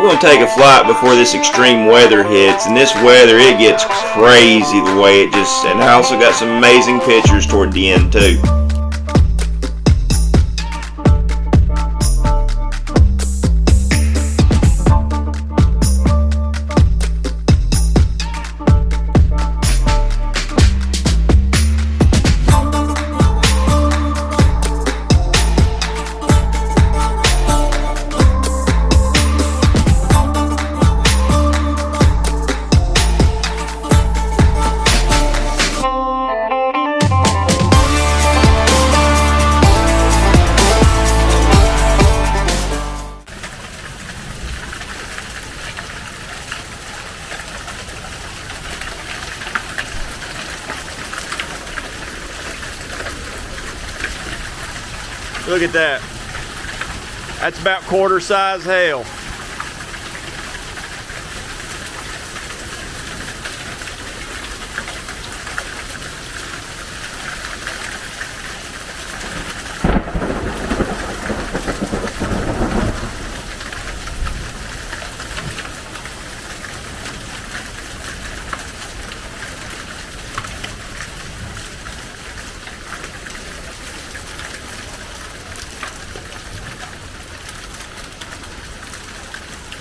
we're going to take a flight before this extreme weather hits. And this weather, it gets crazy the way it just, and I also got some amazing pictures toward the end too. Look at that. That's about quarter size hail.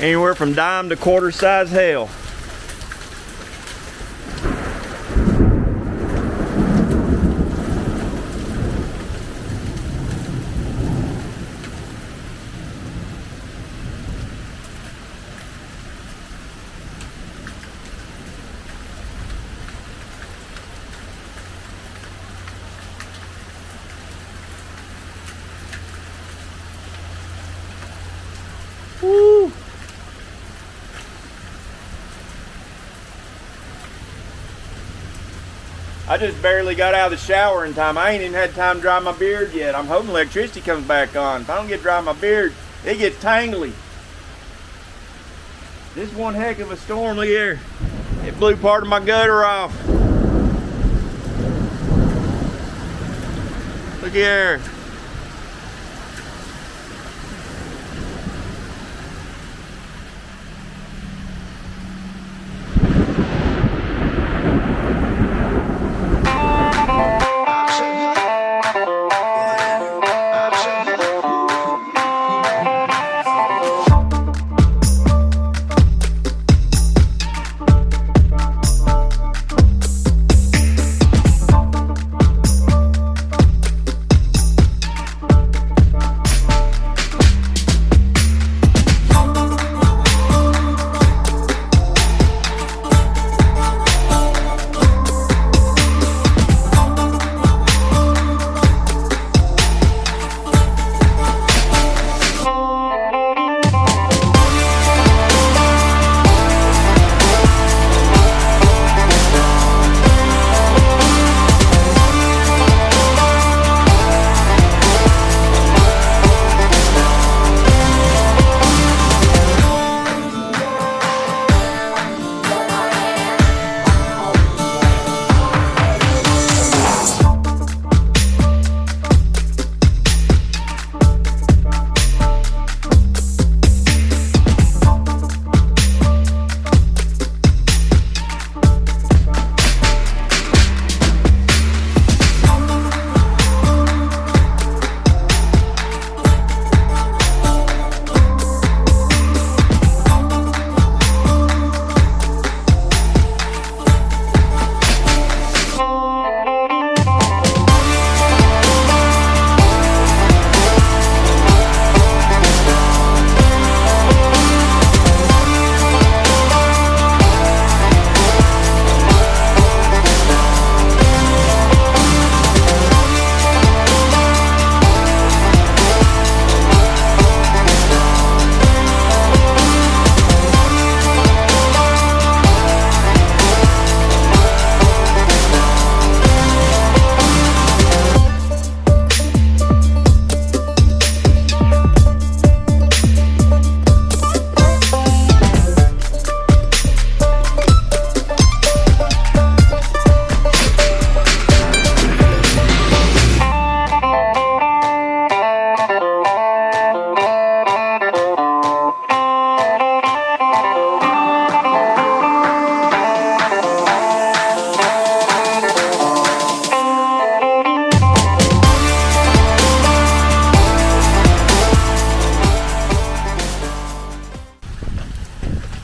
Anywhere from dime to quarter size hail. Woo! I just barely got out of the shower in time. I ain't even had time to dry my beard yet. I'm hoping electricity comes back on. If I don't get dry my beard, it gets tangly. This is one heck of a storm. Look here. It blew part of my gutter off. Look here.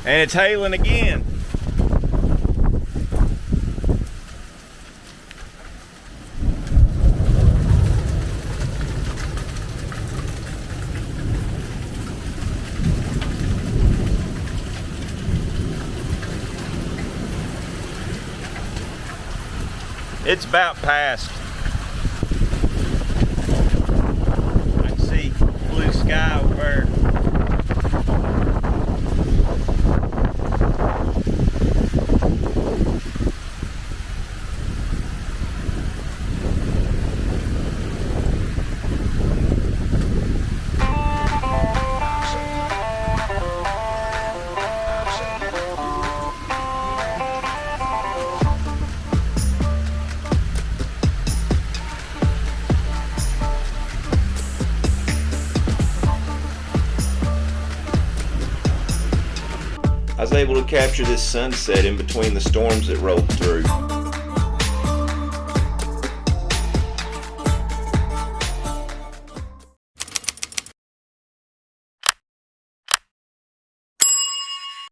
And it's hailing again. It's about past. I can see blue sky over there. I was able to capture this sunset in between the storms that rolled through.